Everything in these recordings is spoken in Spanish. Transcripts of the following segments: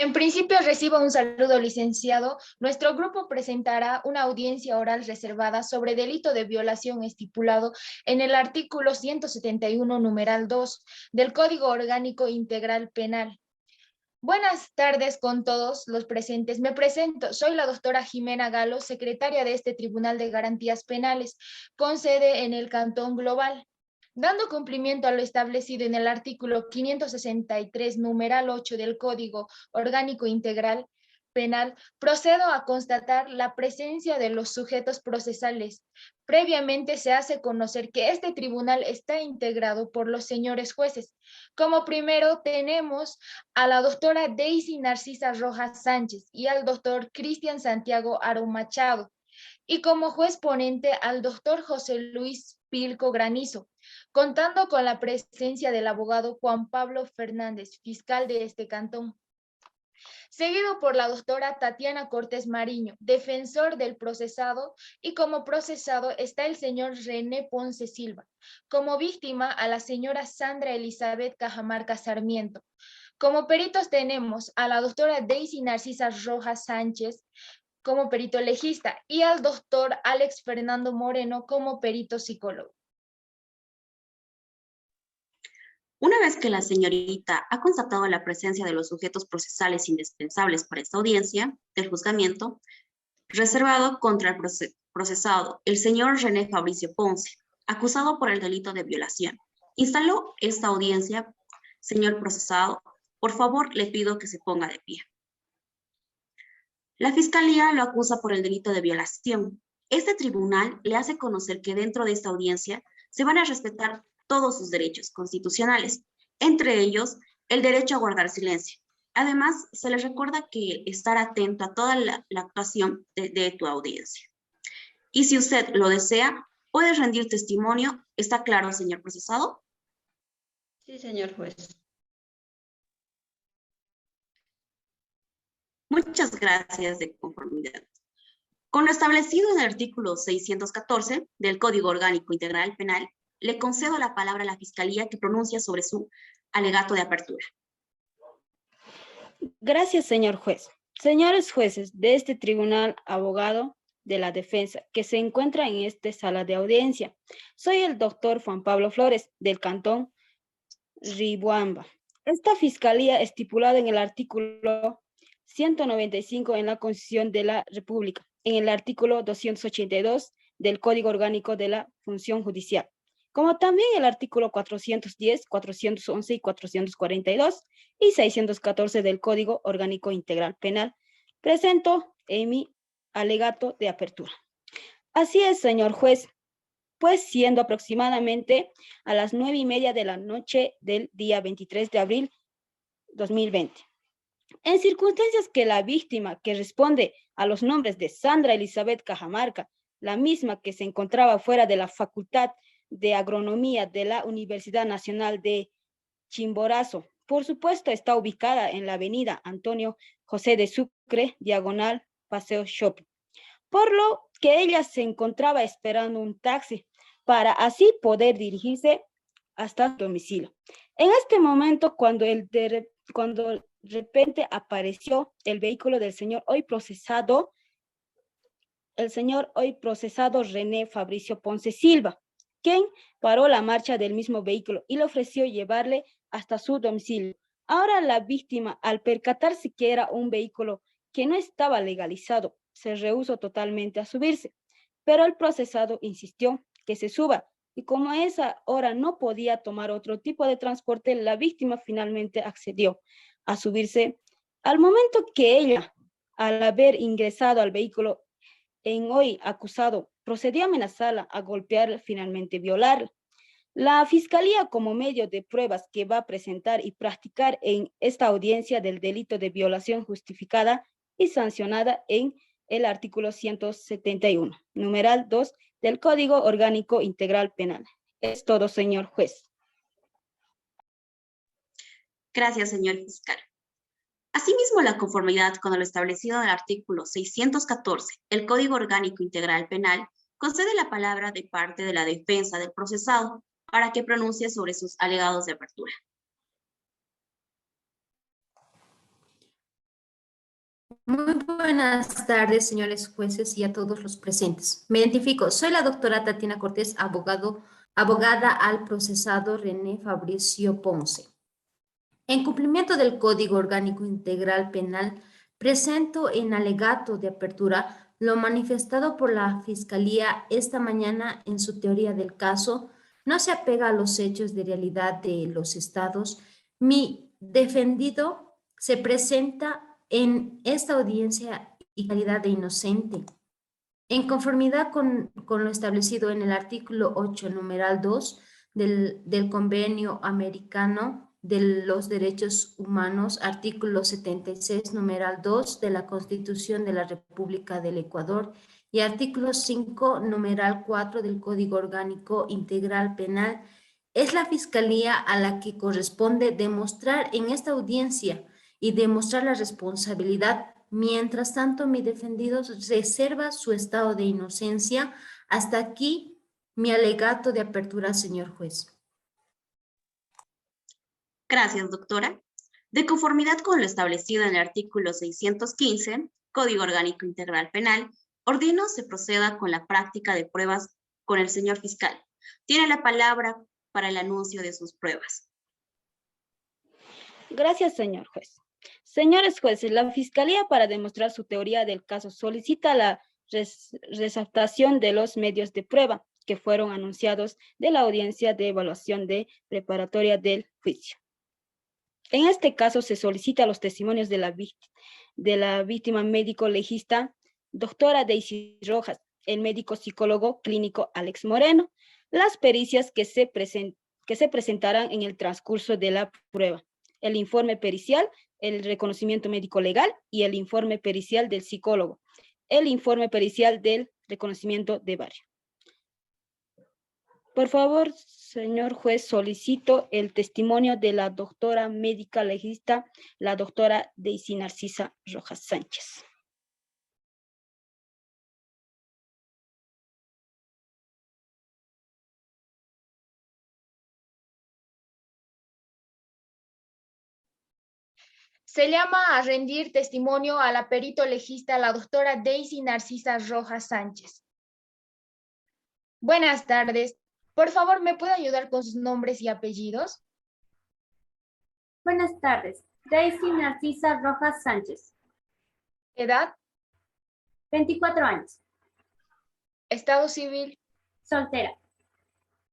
En principio recibo un saludo, licenciado. Nuestro grupo presentará una audiencia oral reservada sobre delito de violación estipulado en el artículo 171, numeral 2 del Código Orgánico Integral Penal. Buenas tardes con todos los presentes. Me presento. Soy la doctora Jimena Galo, secretaria de este Tribunal de Garantías Penales, con sede en el Cantón Global. Dando cumplimiento a lo establecido en el artículo 563, numeral 8 del Código Orgánico Integral Penal, procedo a constatar la presencia de los sujetos procesales. Previamente se hace conocer que este tribunal está integrado por los señores jueces. Como primero tenemos a la doctora Daisy Narcisa Rojas Sánchez y al doctor Cristian Santiago Aro Machado, y como juez ponente al doctor José Luis Pilco Granizo, contando con la presencia del abogado Juan Pablo Fernández, fiscal de este cantón, seguido por la doctora Tatiana Cortés Mariño, defensor del procesado, y como procesado está el señor René Ponce Silva, como víctima a la señora Sandra Elizabeth Cajamarca Sarmiento. Como peritos tenemos a la doctora Daisy Narcisa Rojas Sánchez como perito legista y al doctor Alex Fernando Moreno como perito psicólogo. Una vez que la señorita ha constatado la presencia de los sujetos procesales indispensables para esta audiencia del juzgamiento, reservado contra el procesado, el señor René Fabricio Ponce, acusado por el delito de violación, instaló esta audiencia. Señor procesado, por favor, le pido que se ponga de pie. La Fiscalía lo acusa por el delito de violación. Este tribunal le hace conocer que dentro de esta audiencia se van a respetar todos sus derechos constitucionales, entre ellos el derecho a guardar silencio. Además, se le recuerda que estar atento a toda la actuación de tu audiencia. Y si usted lo desea, puede rendir testimonio. ¿Está claro, señor procesado? Sí, señor juez. Muchas gracias de conformidad. Con lo establecido en el artículo 614 del Código Orgánico Integral Penal, le concedo la palabra a la Fiscalía que pronuncia sobre su alegato de apertura. Gracias, señor juez. Señores jueces de este tribunal, abogado de la defensa que se encuentra en esta sala de audiencia, soy el doctor Juan Pablo Flores del Cantón Ribuamba. Esta fiscalía estipulada en el artículo 195 en la Constitución de la República, en el artículo 282 del Código Orgánico de la Función Judicial, como también el artículo 410, 411 y 442 y 614 del Código Orgánico Integral Penal, presento en mi alegato de apertura. Así es, señor juez, pues siendo aproximadamente a las 9:30 de la noche del día 23 de abril 2020. En circunstancias que la víctima, que responde a los nombres de Sandra Elizabeth Cajamarca, la misma que se encontraba fuera de la Facultad de Agronomía de la Universidad Nacional de Chimborazo, por supuesto está ubicada en la avenida Antonio José de Sucre, diagonal Paseo Shopping, por lo que ella se encontraba esperando un taxi para así poder dirigirse hasta su domicilio. En este momento, cuando de repente apareció el vehículo del señor hoy procesado, René Fabricio Ponce Silva, quien paró la marcha del mismo vehículo y le ofreció llevarle hasta su domicilio. Ahora la víctima, al percatarse que era un vehículo que no estaba legalizado, se rehusó totalmente a subirse, pero el procesado insistió que se suba, y como a esa hora no podía tomar otro tipo de transporte, la víctima finalmente accedió a subirse. Al momento que ella, al haber ingresado al vehículo en hoy acusado, procedió a amenazarla, a golpearla, finalmente violarla. La Fiscalía, como medio de pruebas que va a presentar y practicar en esta audiencia del delito de violación justificada y sancionada en el artículo 171, numeral 2 del Código Orgánico Integral Penal. Es todo, señor juez. Gracias, señor fiscal. Asimismo, la conformidad con lo establecido en el artículo 614, el Código Orgánico Integral Penal, concede la palabra de parte de la defensa del procesado para que pronuncie sobre sus alegados de apertura. Muy buenas tardes, señores jueces y a todos los presentes. Me identifico, soy la doctora Tatiana Cortés, abogada al procesado René Fabricio Ponce. En cumplimiento del Código Orgánico Integral Penal, presento en alegato de apertura lo manifestado por la Fiscalía esta mañana en su teoría del caso. No se apega a los hechos de realidad de los estados. Mi defendido se presenta en esta audiencia y calidad de inocente. En conformidad con lo establecido en el artículo 8, numeral 2 del Convenio Americano de los Derechos Humanos, artículo 76, numeral 2 de la Constitución de la República del Ecuador y artículo 5, numeral 4 del Código Orgánico Integral Penal, es la Fiscalía a la que corresponde demostrar en esta audiencia y demostrar la responsabilidad. Mientras tanto, mi defendido reserva su estado de inocencia. Hasta aquí mi alegato de apertura, señor juez. Gracias, doctora. De conformidad con lo establecido en el artículo 615, Código Orgánico Integral Penal, ordeno se proceda con la práctica de pruebas con el señor fiscal. Tiene la palabra para el anuncio de sus pruebas. Gracias, señor juez. Señores jueces, la Fiscalía, para demostrar su teoría del caso, solicita la resaltación de los medios de prueba que fueron anunciados de la audiencia de evaluación de preparatoria del juicio. En este caso, se solicita los testimonios de la víctima médico legista, doctora Daisy Rojas, el médico psicólogo clínico Alex Moreno, las pericias que se presentarán en el transcurso de la prueba, el informe pericial, el reconocimiento médico legal y el informe pericial del psicólogo, el informe pericial del reconocimiento de barrio. Por favor, señor juez, solicito el testimonio de la doctora médica legista, la doctora Daisy Narcisa Rojas Sánchez. Se llama a rendir testimonio a la perito legista, la doctora Daisy Narcisa Rojas Sánchez. Buenas tardes. Por favor, ¿me puede ayudar con sus nombres y apellidos? Buenas tardes. Daisy Narcisa Rojas Sánchez. ¿Edad? 24 años. ¿Estado civil? Soltera.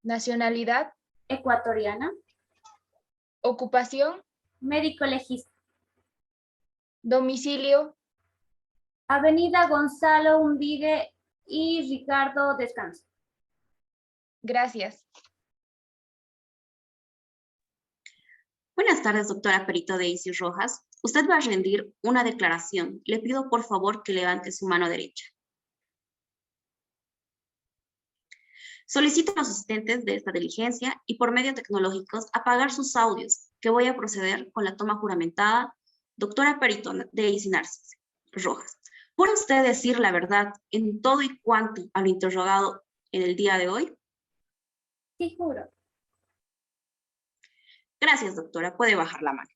¿Nacionalidad? Ecuatoriana. ¿Ocupación? Médico legista. ¿Domicilio? Avenida Gonzalo Umbigue y Ricardo Descanso. Gracias. Buenas tardes, doctora perito Daisy Rojas. Usted va a rendir una declaración. Le pido por favor que levante su mano derecha. Solicito a los asistentes de esta diligencia y por medios tecnológicos apagar sus audios, que voy a proceder con la toma juramentada. Doctora perito Daisy Narcisa Rojas, ¿puede usted decir la verdad en todo y cuanto a lo interrogado en el día de hoy? Sí, juro. Gracias, doctora. Puede bajar la mano.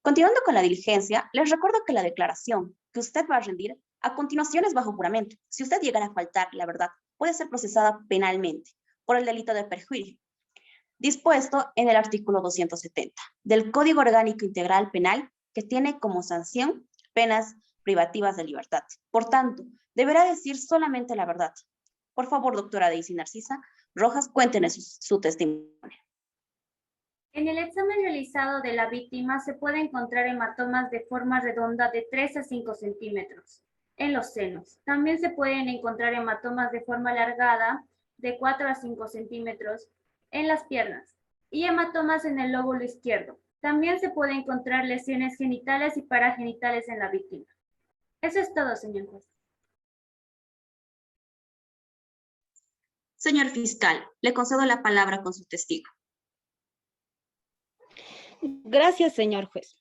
Continuando con la diligencia, les recuerdo que la declaración que usted va a rendir a continuación es bajo juramento. Si usted llegara a faltar la verdad, puede ser procesada penalmente por el delito de perjuicio, dispuesto en el artículo 270 del Código Orgánico Integral Penal, que tiene como sanción penas privativas de libertad. Por tanto, deberá decir solamente la verdad. Por favor, doctora Daisy Narcisa Rojas, cuéntenos su testimonio. En el examen realizado de la víctima se puede encontrar hematomas de forma redonda de 3 a 5 centímetros en los senos. También se pueden encontrar hematomas de forma alargada de 4 a 5 centímetros en las piernas y hematomas en el lóbulo izquierdo. También se puede encontrar lesiones genitales y paragenitales en la víctima. Eso es todo, señor juez. Señor fiscal, le concedo la palabra con su testigo. Gracias, señor juez.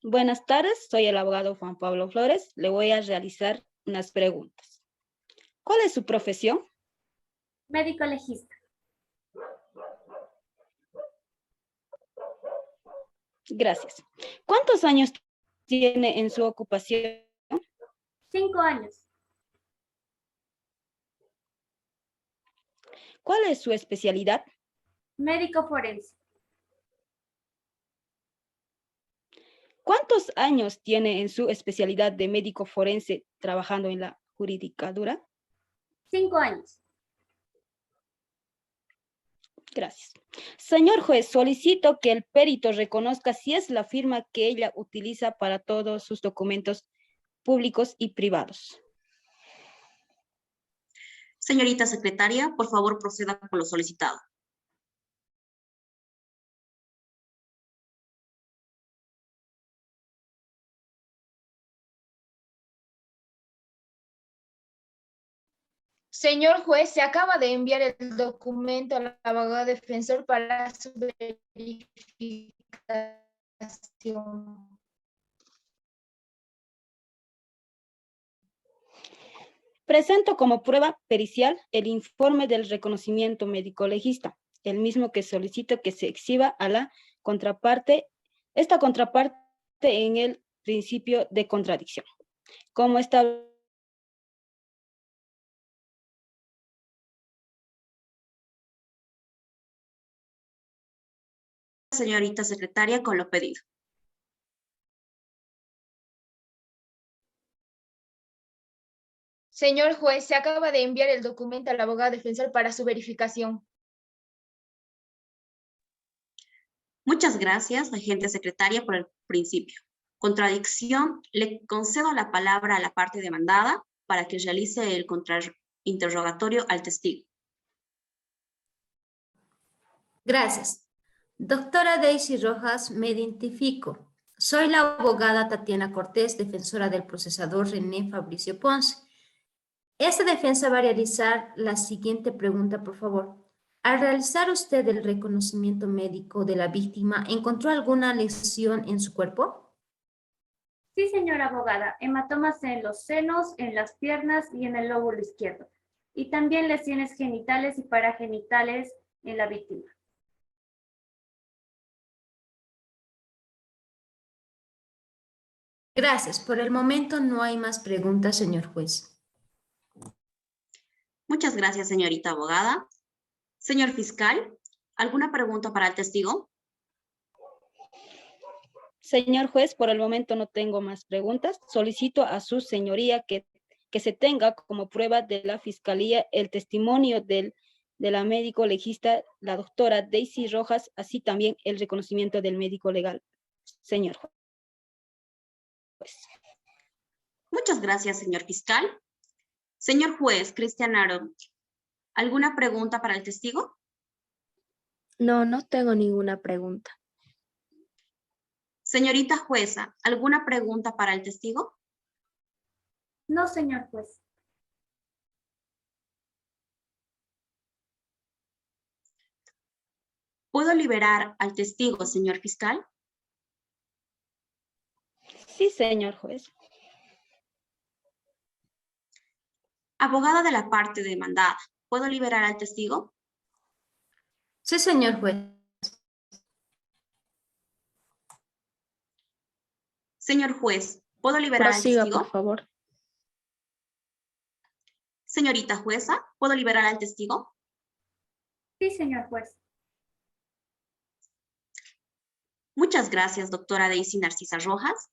Buenas tardes, soy el abogado Juan Pablo Flores. Le voy a realizar unas preguntas. ¿Cuál es su profesión? Médico legista. Gracias. ¿Cuántos años tiene en su ocupación? 5 años. ¿Cuál es su especialidad? Médico forense. ¿Cuántos años tiene en su especialidad de médico forense trabajando en la judicatura? 5 años. Gracias. Señor juez, solicito que el perito reconozca si es la firma que ella utiliza para todos sus documentos públicos y privados. Señorita secretaria, por favor proceda con lo solicitado. Señor juez, se acaba de enviar el documento al abogado defensor para su verificación. Presento como prueba pericial el informe del reconocimiento médico legista, el mismo que solicito que se exhiba a la contraparte, esta contraparte en el principio de contradicción. Como está Señorita secretaria, con lo pedido. Señor juez, se acaba de enviar el documento al abogado defensor para su verificación. Muchas gracias, agente secretaria, por el principio. Contradicción, le concedo la palabra a la parte demandada para que realice el contrainterrogatorio al testigo. Gracias. Doctora Daisy Rojas, me identifico. Soy la abogada Tatiana Cortés, defensora del procesador René Fabricio Ponce. Esta defensa va a realizar la siguiente pregunta, por favor. Al realizar usted el reconocimiento médico de la víctima, ¿encontró alguna lesión en su cuerpo? Sí, señora abogada. Hematomas en los senos, en las piernas y en el lóbulo izquierdo. Y también lesiones genitales y paragenitales en la víctima. Gracias. Por el momento no hay más preguntas, señor juez. Muchas gracias, señorita abogada. Señor fiscal, ¿alguna pregunta para el testigo? Señor juez, por el momento no tengo más preguntas. Solicito a su señoría que se tenga como prueba de la fiscalía el testimonio de la médico legista, la doctora Daisy Rojas, así también el reconocimiento del médico legal. Señor juez. Muchas gracias, señor fiscal. Señor juez, Cristian Aro, ¿alguna pregunta para el testigo? No, no tengo ninguna pregunta. Señorita jueza, ¿alguna pregunta para el testigo? No, señor juez. ¿Puedo liberar al testigo, señor fiscal? Sí, señor juez. Abogada de la parte demandada, ¿puedo liberar al testigo? Sí, señor juez. Señor juez, ¿puedo liberar al Prosiga, testigo? por favor. Señorita jueza, ¿puedo liberar al testigo? Sí, señor juez. Muchas gracias, doctora Daisy Narcisa Rojas.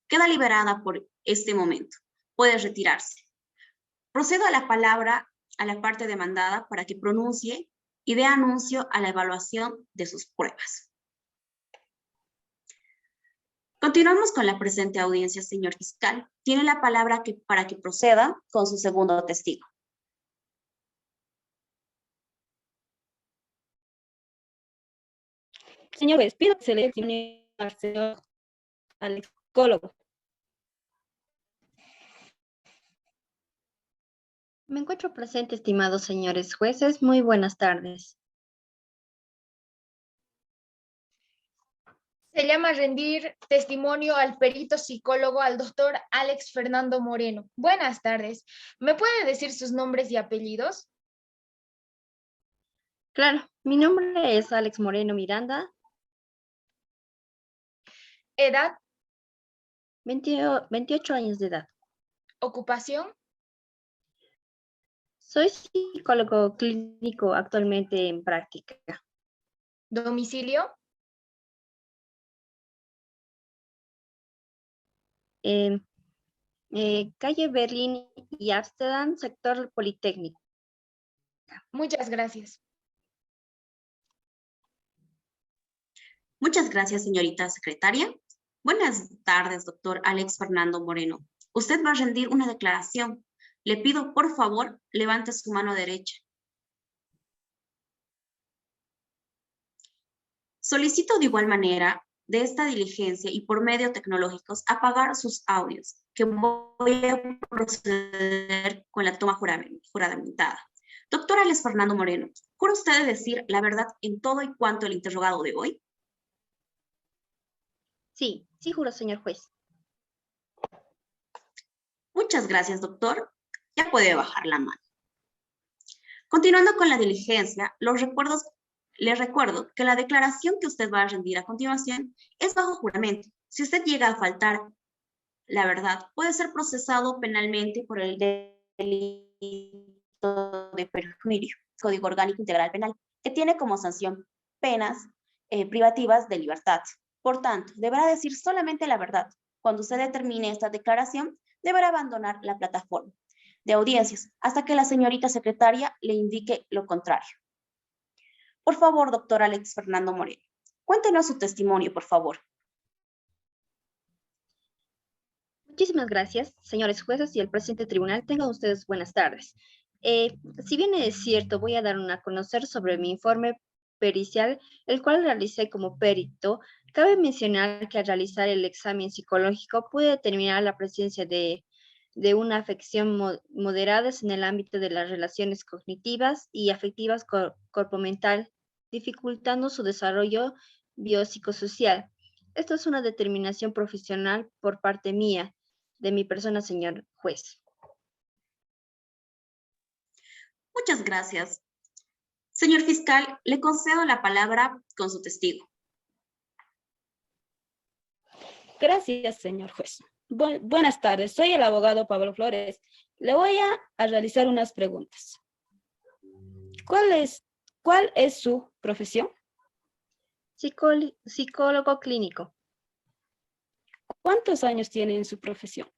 Queda liberada por este momento. Puede retirarse. Procedo a la palabra a la parte demandada para que pronuncie y dé anuncio a la evaluación de sus pruebas. Continuamos con la presente audiencia, señor fiscal. Tiene la palabra para que proceda con su segundo testigo. Señor juez, pido que se le testimonio al señor alexicólogo. Me encuentro presente, estimados señores jueces. Muy buenas tardes. Se llama a rendir testimonio al perito psicólogo, al doctor Alex Fernando Moreno. Buenas tardes. ¿Me puede decir sus nombres y apellidos? Claro, mi nombre es Alex Moreno Miranda. Edad, 28 años de edad. ocupación, Soy psicólogo clínico actualmente en práctica. domicilio, En calle Berlín y Amsterdam, sector Politécnico. muchas gracias. Muchas gracias, señorita secretaria. Buenas tardes, doctor Alex Fernando Moreno. Usted va a rendir una declaración. Le pido, por favor, levante su mano derecha. Solicito de igual manera de esta diligencia y por medios tecnológicos apagar sus audios, que voy a proceder con la toma juramentada. Doctor Alex Fernando Moreno, ¿jura usted decir la verdad en todo y cuanto el interrogado de hoy? Sí, sí juro, señor juez. Muchas gracias, doctor. Ya puede bajar la mano. Continuando con la diligencia, les recuerdo que la declaración que usted va a rendir a continuación es bajo juramento. Si usted llega a faltar la verdad, puede ser procesado penalmente por el delito de perjurio, Código Orgánico Integral Penal, que tiene como sanción penas privativas de libertad. Por tanto, deberá decir solamente la verdad. Cuando usted determine esta declaración, deberá abandonar la plataforma de audiencias hasta que la señorita secretaria le indique lo contrario. Por favor, doctor Alex Fernando Moreno, cuéntenos su testimonio, por favor. Muchísimas gracias, señores jueces y el presidente del tribunal. Tengan ustedes buenas tardes. Si bien es cierto, voy a dar a conocer sobre mi informe pericial, el cual realicé como perito. Cabe mencionar que al realizar el examen psicológico pude determinar la presencia de una afección moderada en el ámbito de las relaciones cognitivas y afectivas corpomental, dificultando su desarrollo biopsicosocial. Esto es una determinación profesional por parte mía, de mi persona, señor juez. Muchas gracias. Señor fiscal, le concedo la palabra con su testigo. Gracias, señor juez. Buenas tardes, soy el abogado Pablo Flores. Le voy a realizar unas preguntas. ¿Cuál es su profesión? Psicólogo clínico. ¿Cuántos años tiene en su profesión?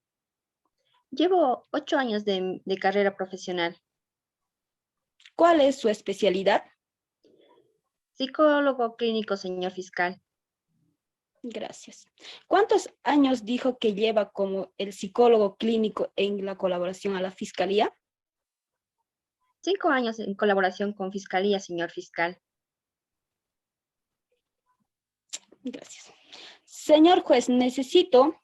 Llevo 8 años de carrera profesional. ¿Cuál es su especialidad? Psicólogo clínico, señor fiscal. Gracias. ¿Cuántos años dijo que lleva como el psicólogo clínico en la colaboración a la fiscalía? 5 años en colaboración con fiscalía, señor fiscal. Gracias. Señor juez, necesito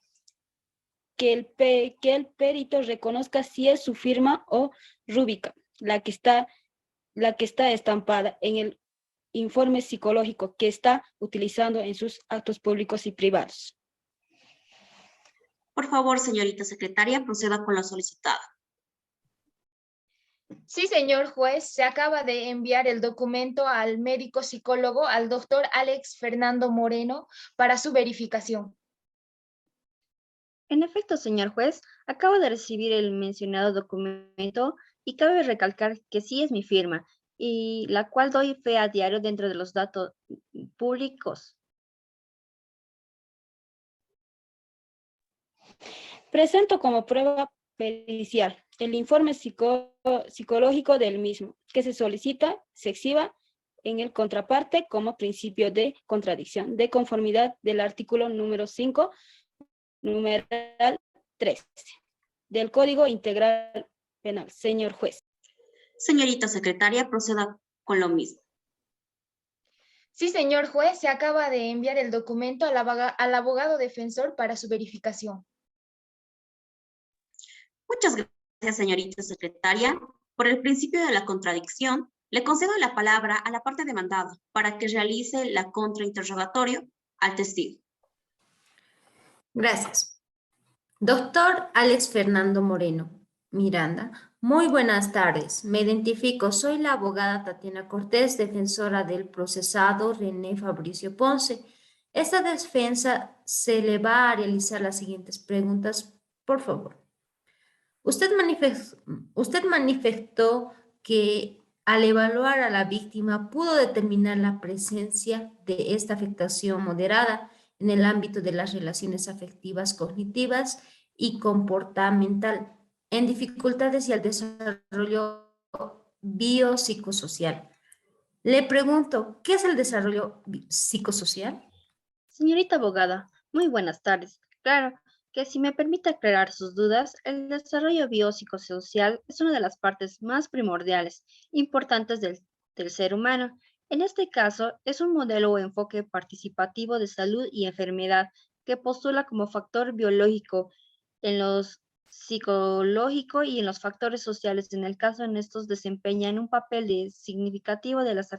que el perito reconozca si es su firma o rúbrica la que está estampada en el informe psicológico que está utilizando en sus actos públicos y privados. Por favor, señorita secretaria, proceda con lo solicitado. Sí, señor juez, se acaba de enviar el documento al médico psicólogo, al doctor Alex Fernando Moreno, para su verificación. En efecto, señor juez, acabo de recibir el mencionado documento y cabe recalcar que sí es mi firma, y la cual doy fe a diario dentro de los datos públicos. Presento como prueba pericial el informe psicológico del mismo, que se solicita se exhiba en el contraparte como principio de contradicción, de conformidad del artículo número 5, numeral 13, del Código Integral Penal. Señor juez. Señorita secretaria, proceda con lo mismo. Sí, señor juez, se acaba de enviar el documento al abogado defensor para su verificación. Muchas gracias, señorita secretaria. Por el principio de la contradicción, le concedo la palabra a la parte demandada para que realice la contrainterrogatorio al testigo. Gracias. Doctor Alex Fernando Moreno Miranda, muy buenas tardes. Me identifico, soy la abogada Tatiana Cortés, defensora del procesado René Fabricio Ponce. Esta defensa se le va a realizar las siguientes preguntas, por favor. Usted manifestó que al evaluar a la víctima pudo determinar la presencia de esta afectación moderada en el ámbito de las relaciones afectivas, cognitivas y comportamental, en dificultades y al desarrollo biopsicosocial. Le pregunto, ¿qué es el desarrollo psicosocial? Señorita abogada, muy buenas tardes. Claro que si me permite aclarar sus dudas, el desarrollo biopsicosocial es una de las partes más primordiales, importantes del ser humano. En este caso, es un modelo o enfoque participativo de salud y enfermedad que postula como factor biológico en los psicológico y en los factores sociales. En el caso, en estos desempeñan un papel significativo de las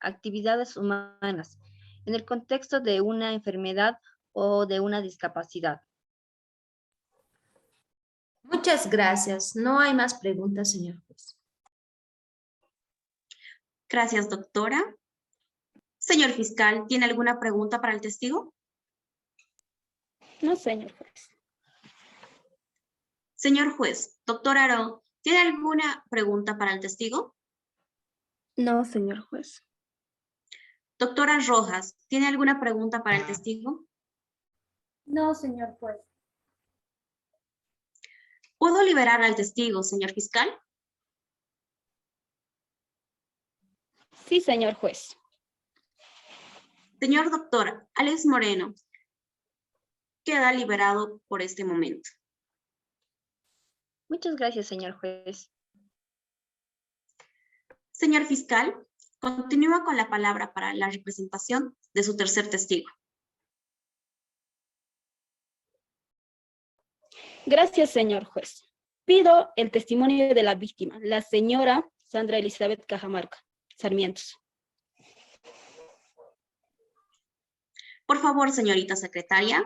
actividades humanas en el contexto de una enfermedad o de una discapacidad. Muchas gracias. No hay más preguntas, señor juez. Gracias, doctora. Señor fiscal, ¿tiene alguna pregunta para el testigo? No, señor juez. Señor juez, doctor Aro, ¿tiene alguna pregunta para el testigo? No, señor juez. Doctora Rojas, ¿tiene alguna pregunta para el testigo? No, señor juez. ¿Puedo liberar al testigo, señor fiscal? Sí, señor juez. Señor doctor Alex Moreno, queda liberado por este momento. Muchas gracias, señor juez. Señor fiscal, continúa con la palabra para la representación de su tercer testigo. Gracias, señor juez. Pido el testimonio de la víctima, la señora Sandra Elizabeth Cajamarca Sarmientos. Por favor, señorita secretaria,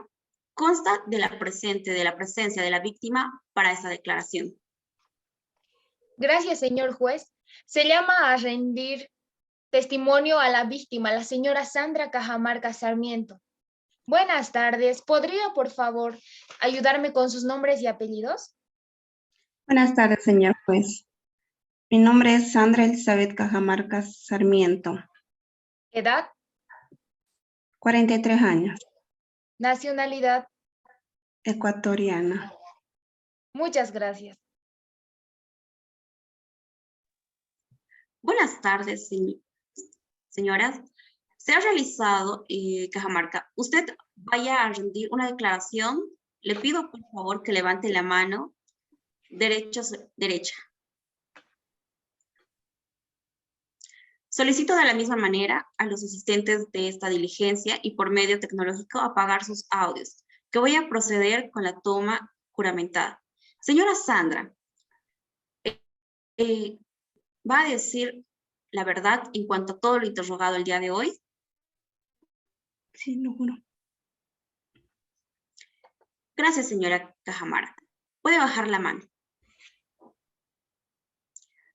consta de la presencia de la víctima para esta declaración. Gracias, señor juez. Se llama a rendir testimonio a la víctima, la señora Sandra Cajamarca Sarmiento. Buenas tardes. ¿Podría, por favor, ayudarme con sus nombres y apellidos? Buenas tardes, señor juez. Mi nombre es Sandra Elizabeth Cajamarca Sarmiento, ¿Edad? 43 años, Nacionalidad. ecuatoriana. Muchas gracias. Buenas tardes, señoras. Se ha realizado, Cajamarca. Usted vaya a rendir una declaración. Le pido, por favor, que levante la mano derecha. Solicito de la misma manera a los asistentes de esta diligencia y por medio tecnológico apagar sus audios, que voy a proceder con la toma juramentada. Señora Sandra, ¿va a decir la verdad en cuanto a todo lo interrogado el día de hoy? Sí, lo juro. Gracias, señora Cajamarca. Puede bajar la mano.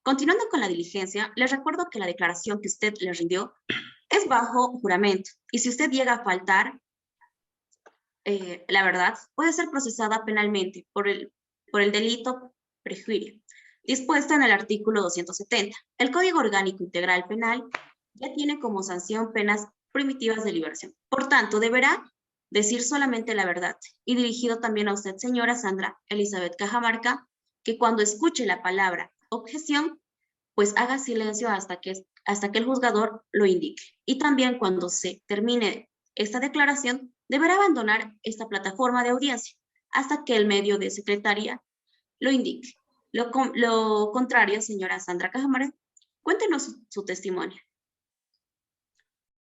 Continuando con la diligencia, les recuerdo que la declaración que usted le rindió es bajo juramento y si usted llega a faltar la verdad, puede ser procesada penalmente por el delito prejuicio, dispuesto en el artículo 270. El Código Orgánico Integral Penal ya tiene como sanción penas primitivas de liberación. Por tanto, deberá decir solamente la verdad. Y dirigido también a usted, señora Sandra Elizabeth Cajamarca, que cuando escuche la palabra objeción, pues haga silencio hasta que el juzgador lo indique. Y también cuando se termine esta declaración, deberá abandonar esta plataforma de audiencia hasta que el medio de secretaría lo indique. Lo contrario, señora Sandra Cajamarca, cuéntenos su testimonio.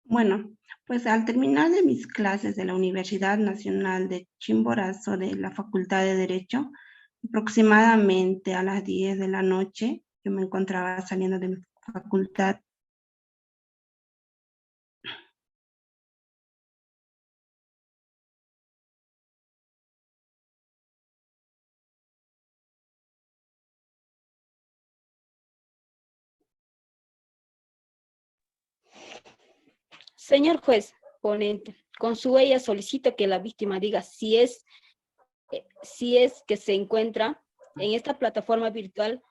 Bueno, pues al terminar de mis clases de la Universidad Nacional de Chimborazo de la Facultad de Derecho, aproximadamente a las 10 de la noche, yo me encontraba saliendo de mi facultad. Señor juez, ponente, Con su huella solicito que la víctima diga si es que se encuentra en esta plataforma virtual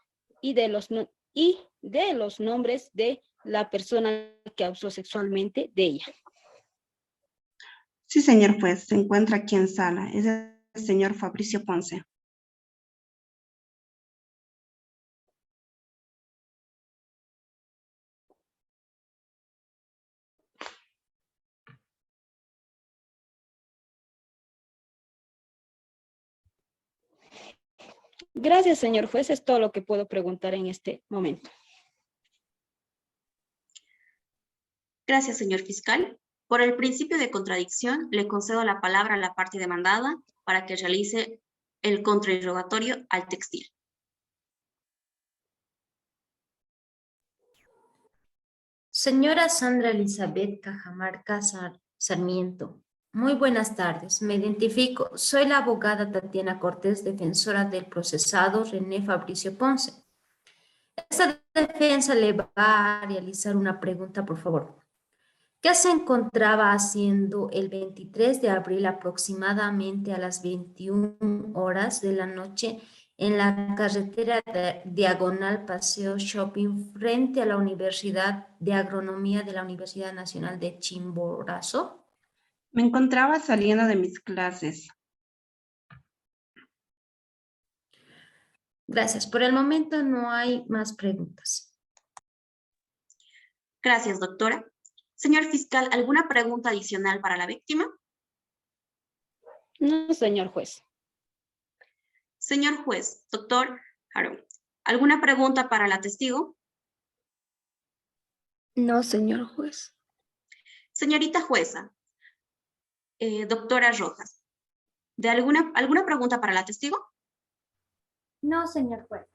y de los nombres de la persona que abusó sexualmente de ella. Sí, señor juez, se encuentra aquí en sala. Es el señor Fabricio Ponce. Gracias, señor juez. Es todo lo que puedo preguntar en este momento. Gracias, señor fiscal. Por el principio de contradicción, le concedo la palabra a la parte demandada para que realice el contrainterrogatorio al textil. Señora Sandra Elizabeth Cajamarca Sarmiento, muy buenas tardes. Me identifico. Soy la abogada Tatiana Cortés, defensora del procesado René Fabricio Ponce. Esta defensa le va a realizar una pregunta, por favor. ¿Qué se encontraba haciendo el 23 de abril aproximadamente a las 21 horas de la noche en la carretera diagonal Paseo Shopping frente a la Universidad de Agronomía de la Universidad Nacional de Chimborazo? Me encontraba saliendo de mis clases. Gracias. Por el momento no hay más preguntas. Gracias, doctora. Señor fiscal, ¿alguna pregunta adicional para la víctima? No, señor juez. Señor juez, doctor Harón, ¿alguna pregunta para la testigo? No, señor juez. Señorita jueza, doctora Rojas, ¿alguna pregunta para la testigo? No, señor juez.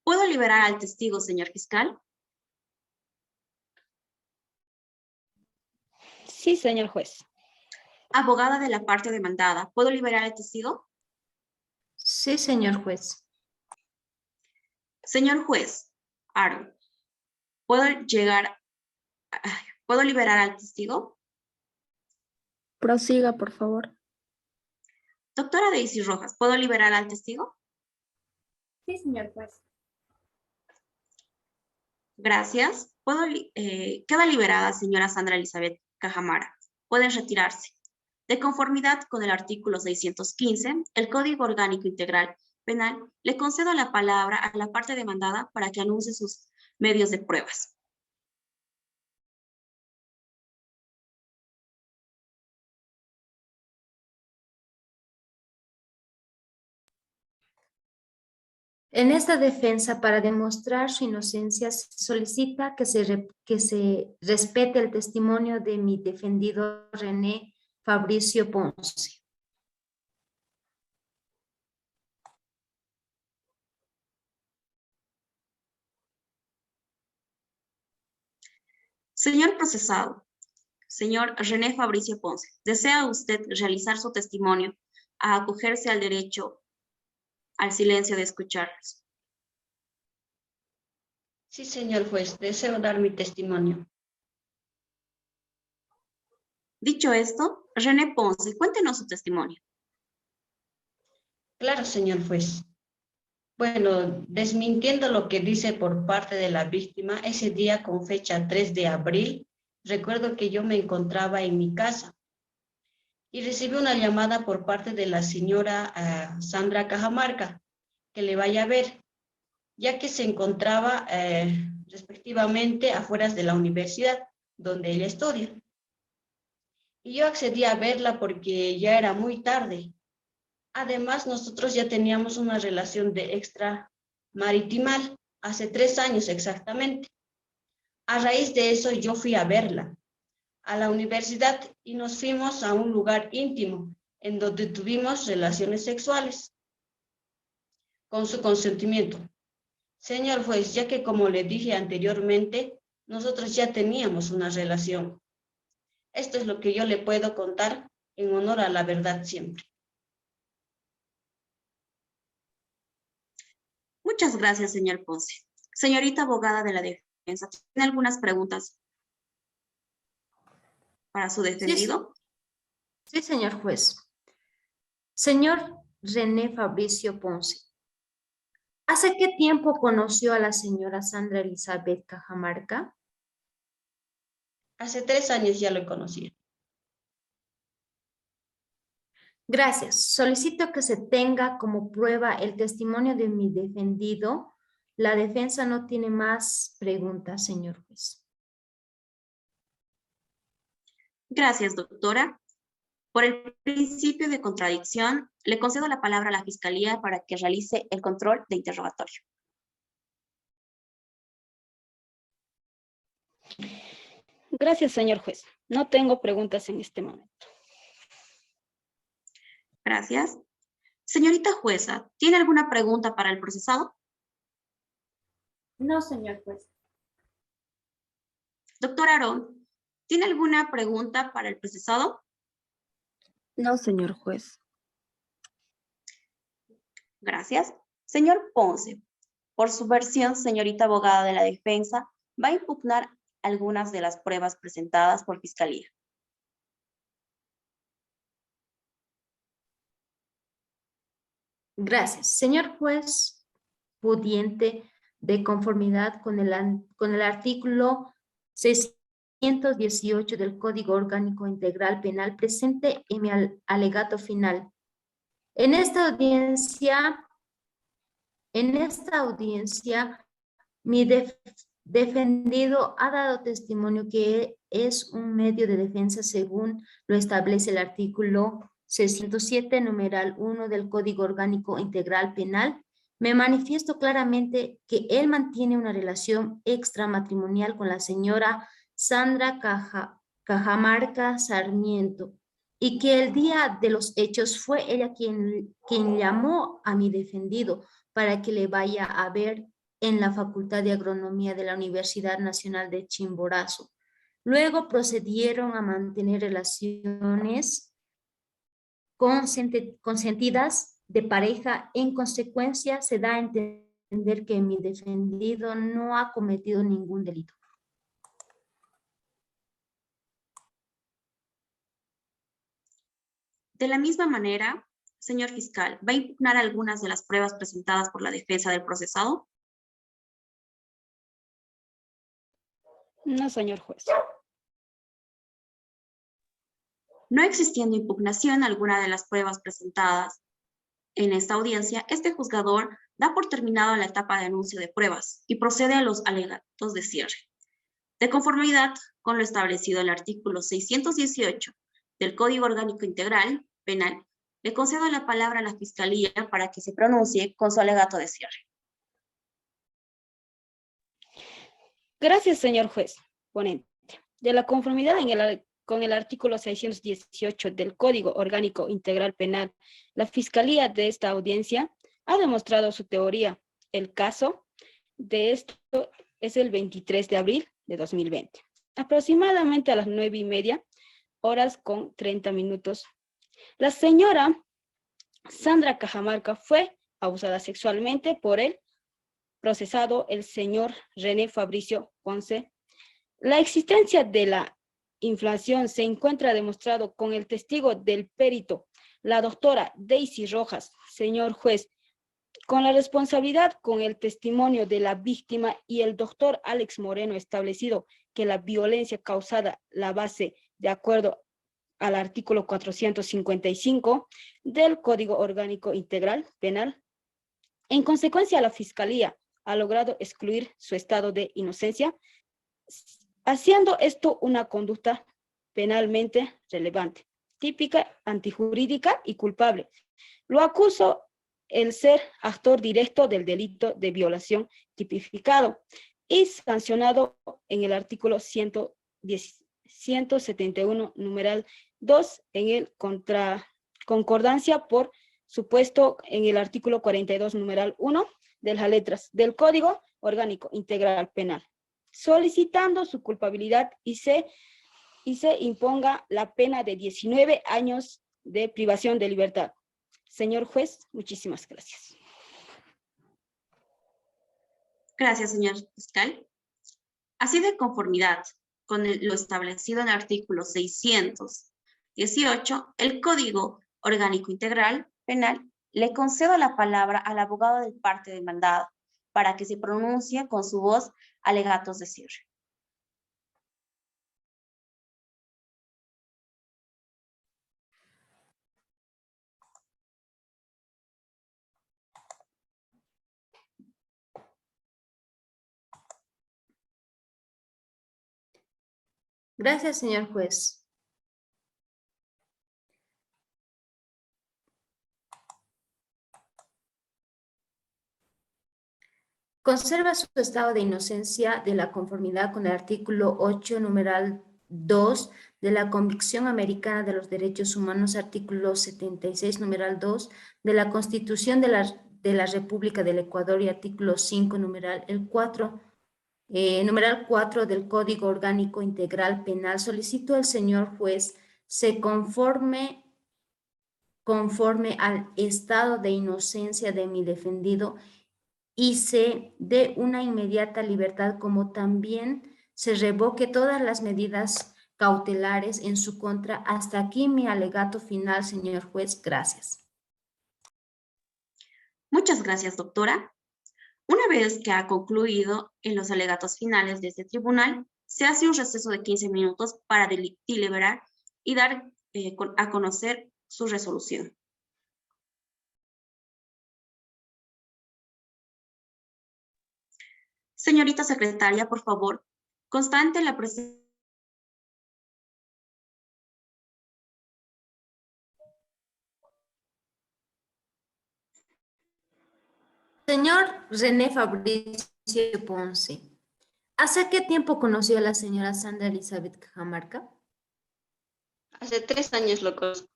¿Puedo liberar al testigo, señor fiscal? Sí, señor juez. Abogada de la parte demandada, ¿puedo liberar al testigo? Sí, señor juez. Señor juez, Aaron, ¿puedo liberar al testigo? Prosiga, por favor. Doctora Daisy Rojas, ¿puedo liberar al testigo? Sí, señor juez. Gracias. Queda liberada, señora Sandra Elizabeth Cajamarca. Pueden retirarse. De conformidad con el artículo 615, el Código Orgánico Integral Penal, le concedo la palabra a la parte demandada para que anuncie sus medios de pruebas. En esta defensa, para demostrar su inocencia, se solicita que se respete el testimonio de mi defendido René Fabricio Ponce. Señor procesado, señor René Fabricio Ponce, ¿desea usted realizar su testimonio a acogerse al derecho al silencio de escucharlos? Sí, señor juez. Deseo dar mi testimonio. Dicho esto, René Ponce, cuéntenos su testimonio. Claro, señor juez. Bueno, desmintiendo lo que dice por parte de la víctima, ese día con fecha 3 de abril, recuerdo que yo me encontraba en mi casa y recibí una llamada por parte de la señora Sandra Cajamarca, que le vaya a ver, ya que se encontraba respectivamente afuera de la universidad donde ella estudia. Y yo accedí a verla porque ya era muy tarde. Además, nosotros ya teníamos una relación de extramaritimal hace 3 años exactamente. A raíz de eso, yo fui a verla a la universidad y nos fuimos a un lugar íntimo en donde tuvimos relaciones sexuales con su consentimiento. Señor juez, ya que como le dije anteriormente, nosotros ya teníamos una relación. Esto es lo que yo le puedo contar en honor a la verdad siempre. Muchas gracias, señor Ponce. Señorita abogada de la defensa, ¿tiene algunas preguntas? para su defendido. Sí, señor juez. Señor René Fabricio Ponce, ¿hace qué tiempo conoció a la señora Sandra Elizabeth Cajamarca? Hace 3 años ya lo conocí. Gracias. Solicito que se tenga como prueba el testimonio de mi defendido. La defensa no tiene más preguntas, señor juez. Gracias, doctora. Por el principio de contradicción, le concedo la palabra a la Fiscalía para que realice el control de interrogatorio. Gracias, señor juez. No tengo preguntas en este momento. Gracias. Señorita jueza, ¿tiene alguna pregunta para el procesado? No, señor juez. Doctor Aarón, ¿tiene alguna pregunta para el procesado? No, señor juez. Gracias. Señor Ponce, por su versión, señorita abogada de la defensa, va a impugnar algunas de las pruebas presentadas por Fiscalía. Gracias. Señor juez pudiente, de conformidad con el artículo 618 del Código Orgánico Integral Penal, presente en mi alegato final. En esta audiencia, mi defendido ha dado testimonio que es un medio de defensa según lo establece el artículo 607, numeral 1 del Código Orgánico Integral Penal. Me manifiesto claramente que él mantiene una relación extramatrimonial con la señora Sandra Cajamarca Sarmiento y que el día de los hechos fue ella quien llamó a mi defendido para que le vaya a ver en la Facultad de Agronomía de la Universidad Nacional de Chimborazo. Luego procedieron a mantener relaciones consentidas de pareja. En consecuencia, se da a entender que mi defendido no ha cometido ningún delito. De la misma manera, señor fiscal, ¿va a impugnar algunas de las pruebas presentadas por la defensa del procesado? No, señor juez. No existiendo impugnación alguna de las pruebas presentadas en esta audiencia, este juzgador da por terminada la etapa de anuncio de pruebas y procede a los alegatos de cierre. De conformidad con lo establecido en el artículo 618 del Código Orgánico Integral Penal, le concedo la palabra a la Fiscalía para que se pronuncie con su alegato de cierre. Gracias, señor juez. Ponente. De la conformidad con el artículo 618 del Código Orgánico Integral Penal, la Fiscalía de esta audiencia ha demostrado su teoría. El caso de esto es el 23 de abril de 2020, aproximadamente a las 9:30 La señora Sandra Cajamarca fue abusada sexualmente por el procesado, el señor René Fabricio Ponce. La existencia de la inflación se encuentra demostrado con el testigo del perito, la doctora Daisy Rojas. Señor juez, con la responsabilidad con el testimonio de la víctima y el doctor Alex Moreno, establecido que la violencia causada la base de acuerdo al artículo 455 del Código Orgánico Integral Penal. En consecuencia, la Fiscalía ha logrado excluir su estado de inocencia, haciendo esto una conducta penalmente relevante, típica, antijurídica y culpable. Lo acuso el ser actor directo del delito de violación tipificado y sancionado en el artículo 171, numeral 2, en el concordancia por supuesto en el artículo 42, numeral 1 de las letras del Código Orgánico Integral Penal, solicitando su culpabilidad y se imponga la pena de 19 años de privación de libertad. Señor juez, muchísimas gracias. Gracias, señor fiscal. Así de conformidad con lo establecido en el artículo 618, el Código Orgánico Integral Penal, le concedo la palabra al abogado de parte demandada para que se pronuncie con su voz alegatos de cierre. Gracias, señor juez. Conserva su estado de inocencia de la conformidad con el artículo 8, numeral 2 de la Convención Americana de los Derechos Humanos, artículo 76, numeral 2 de la Constitución de la República del Ecuador y artículo 5, numeral 4 del Código Orgánico Integral Penal. Solicito al señor juez se conforme al estado de inocencia de mi defendido y se dé una inmediata libertad, como también se revoque todas las medidas cautelares en su contra. Hasta aquí mi alegato final, señor juez. Gracias. Muchas gracias, doctora. Una vez que ha concluido en los alegatos finales de este tribunal, se hace un receso de 15 minutos para deliberar y dar a conocer su resolución. Señorita secretaria, por favor, constante la presencia. Señor René Fabricio Ponce, ¿hace qué tiempo conoció a la señora Sandra Elizabeth Cajamarca? Hace 3 años lo conozco.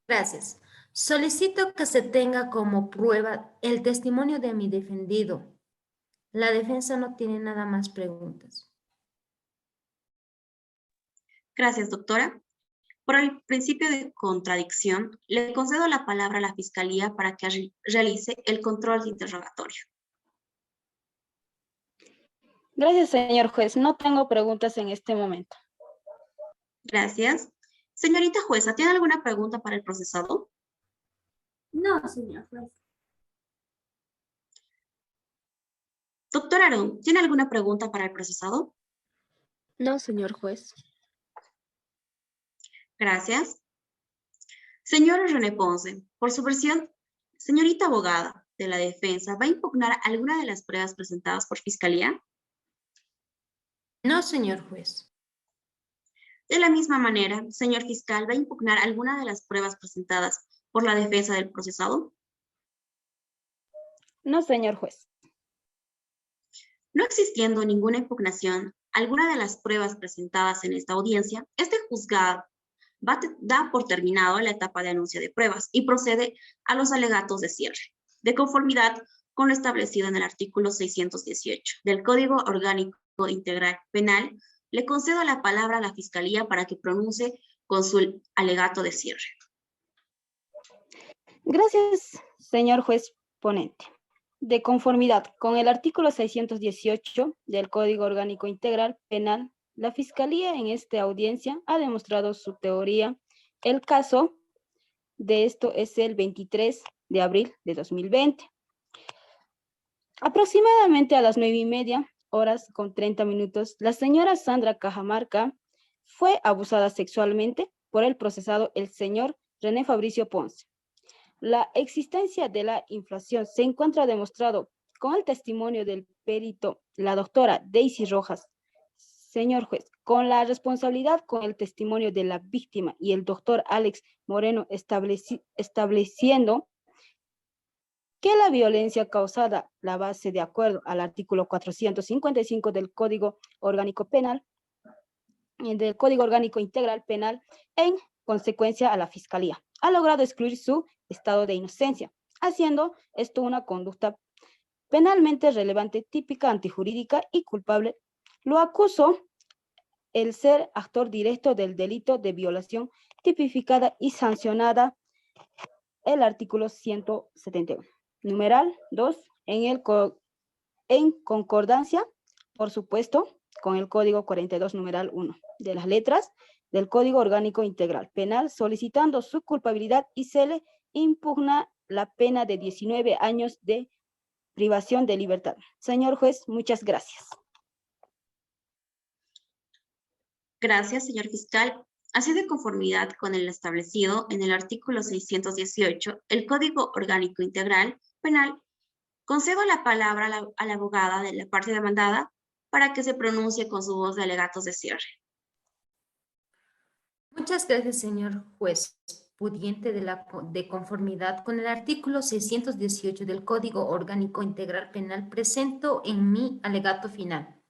Gracias. Solicito que se tenga como prueba el testimonio de mi defendido. La defensa no tiene nada más preguntas. Gracias, doctora. Por el principio de contradicción, le concedo la palabra a la Fiscalía para que realice el control de interrogatorio. Gracias, señor juez. No tengo preguntas en este momento. Gracias. Señorita jueza, ¿tiene alguna pregunta para el procesado? No, señor juez. Doctor Aarón, ¿tiene alguna pregunta para el procesado? No, señor juez. Gracias. Señor René Ponce, por su versión, señorita abogada de la defensa, ¿va a impugnar alguna de las pruebas presentadas por Fiscalía? No, señor juez. De la misma manera, señor fiscal, ¿va a impugnar alguna de las pruebas presentadas por la defensa del procesado? No, señor juez. No existiendo ninguna impugnación, alguna de las pruebas presentadas en esta audiencia, este juzgado da por terminado la etapa de anuncio de pruebas y procede a los alegatos de cierre, de conformidad con lo establecido en el artículo 618 del Código Orgánico Integral Penal. Le concedo la palabra a la Fiscalía para que pronuncie con su alegato de cierre. Gracias, señor juez ponente. De conformidad con el artículo 618 del Código Orgánico Integral Penal, la Fiscalía en esta audiencia ha demostrado su teoría. El caso de esto es el 23 de abril de 2020. Aproximadamente a las 9:30 la señora Sandra Cajamarca fue abusada sexualmente por el procesado el señor René Fabricio Ponce. La existencia de la inflación se encuentra demostrado con el testimonio del perito, la doctora Daisy Rojas. Señor juez, con la responsabilidad con el testimonio de la víctima y el doctor Alex Moreno estableciendo que la violencia causada la base de acuerdo al artículo 455 del Código Orgánico Penal, del Código Orgánico Integral Penal, en consecuencia a la Fiscalía ha logrado excluir su estado de inocencia, haciendo esto una conducta penalmente relevante, típica, antijurídica y culpable. Lo acuso el ser actor directo del delito de violación tipificada y sancionada el artículo 171. Numeral 2, en concordancia, por supuesto, con el Código 42, numeral 1, de las letras del Código Orgánico Integral Penal, solicitando su culpabilidad y se le impugna la pena de 19 años de privación de libertad. Señor juez, muchas gracias. Gracias, señor fiscal. Así de conformidad con el establecido en el artículo 618, el Código Orgánico Integral Penal, concedo la palabra a la abogada de la parte demandada para que se pronuncie con su voz de alegatos de cierre. Muchas gracias, señor juez. Pudiente de conformidad con el artículo 618 del Código Orgánico Integral Penal, presento en mi alegato final.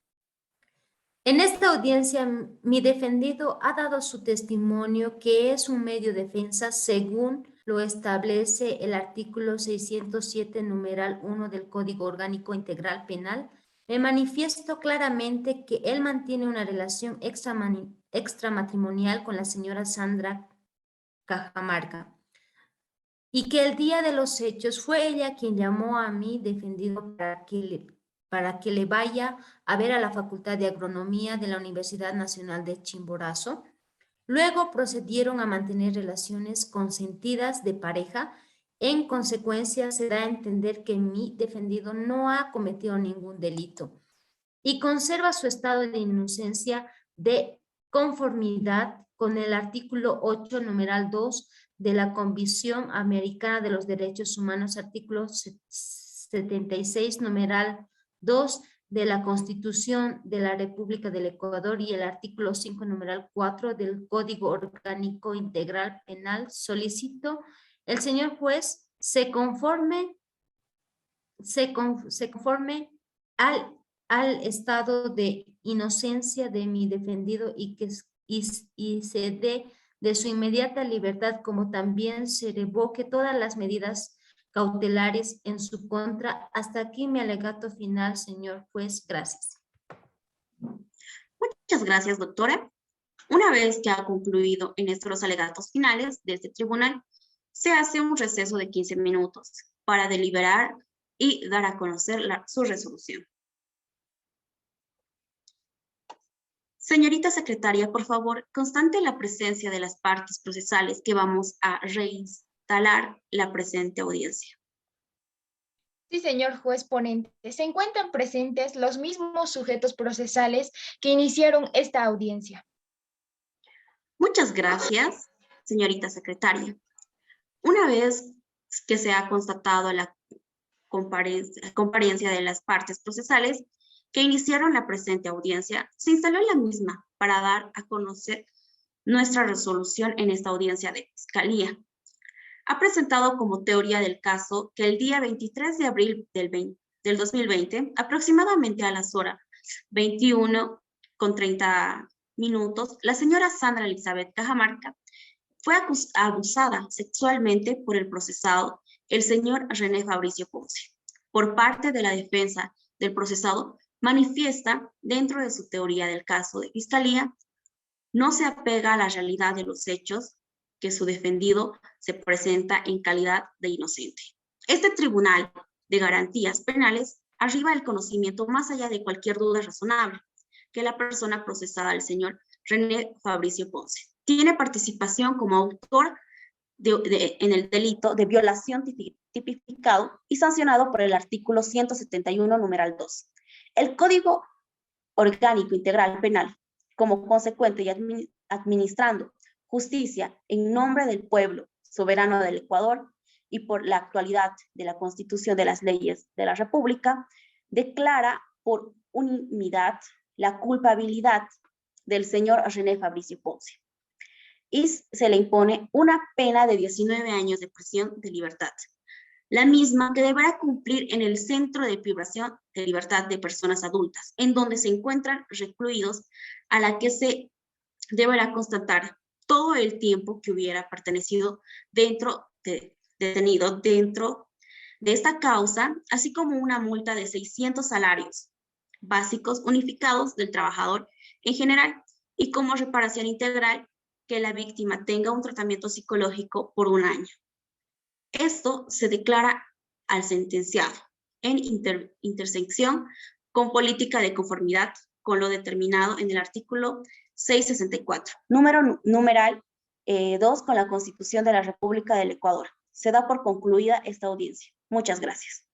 En esta audiencia, mi defendido ha dado su testimonio que es un medio de defensa según lo establece el artículo 607, numeral 1 del Código Orgánico Integral Penal. Me manifiesto claramente que él mantiene una relación extramatrimonial con la señora Sandra Cajamarca y que el día de los hechos fue ella quien llamó a mi defendido para que le vaya a ver a la Facultad de Agronomía de la Universidad Nacional de Chimborazo. Luego procedieron a mantener relaciones consentidas de pareja. En consecuencia, se da a entender que mi defendido no ha cometido ningún delito y conserva su estado de inocencia de conformidad con el artículo 8, numeral 2 de la Convención Americana de los Derechos Humanos, artículo 76, numeral 2 de la Constitución de la República del Ecuador y el artículo 5, numeral 4 del Código Orgánico Integral Penal. Solicito el señor juez se conforme al estado de inocencia de mi defendido y se dé de su inmediata libertad, como también se revoque todas las medidas cautelares en su contra. Hasta aquí mi alegato final, señor juez. Gracias. Muchas gracias, doctora. Una vez que ha concluido en estos los alegatos finales de este tribunal, se hace un receso de 15 minutos para deliberar y dar a conocer su resolución. Señorita secretaria, por favor, constante la presencia de las partes procesales que vamos a reinstalar la presente audiencia. Sí, señor juez ponente. Se encuentran presentes los mismos sujetos procesales que iniciaron esta audiencia. Muchas gracias, señorita secretaria. Una vez que se ha constatado la comparencia de las partes procesales que iniciaron la presente audiencia, se instaló la misma para dar a conocer nuestra resolución en esta audiencia de fiscalía. Ha presentado como teoría del caso que el día 23 de abril del 2020, aproximadamente a las horas 21:30, la señora Sandra Elizabeth Cajamarca fue abusada sexualmente por el procesado, el señor René Fabricio Ponce. Por parte de la defensa del procesado, manifiesta dentro de su teoría del caso de fiscalía, no se apega a la realidad de los hechos que su defendido se presenta en calidad de inocente. Este Tribunal de Garantías Penales arriba el conocimiento más allá de cualquier duda razonable que la persona procesada, el señor René Fabricio Ponce, tiene participación como autor en el delito de violación tipificado y sancionado por el artículo 171, numeral 2. El Código Orgánico Integral Penal, como consecuente y administrando justicia en nombre del pueblo soberano del Ecuador y por la actualidad de la Constitución de las leyes de la República, declara por unanimidad la culpabilidad del señor René Fabricio Ponce y se le impone una pena de 19 años de prisión de libertad, la misma que deberá cumplir en el Centro de Privación de Libertad de Personas Adultas, en donde se encuentran recluidos, a la que se deberá constatar todo el tiempo que hubiera pertenecido detenido dentro de esta causa, así como una multa de 600 salarios básicos unificados del trabajador en general, y como reparación integral que la víctima tenga un tratamiento psicológico por 1 año. Esto se declara al sentenciado en intersección con política de conformidad con lo determinado en el artículo 664, numeral 2 con la Constitución de la República del Ecuador. Se da por concluida esta audiencia. Muchas gracias.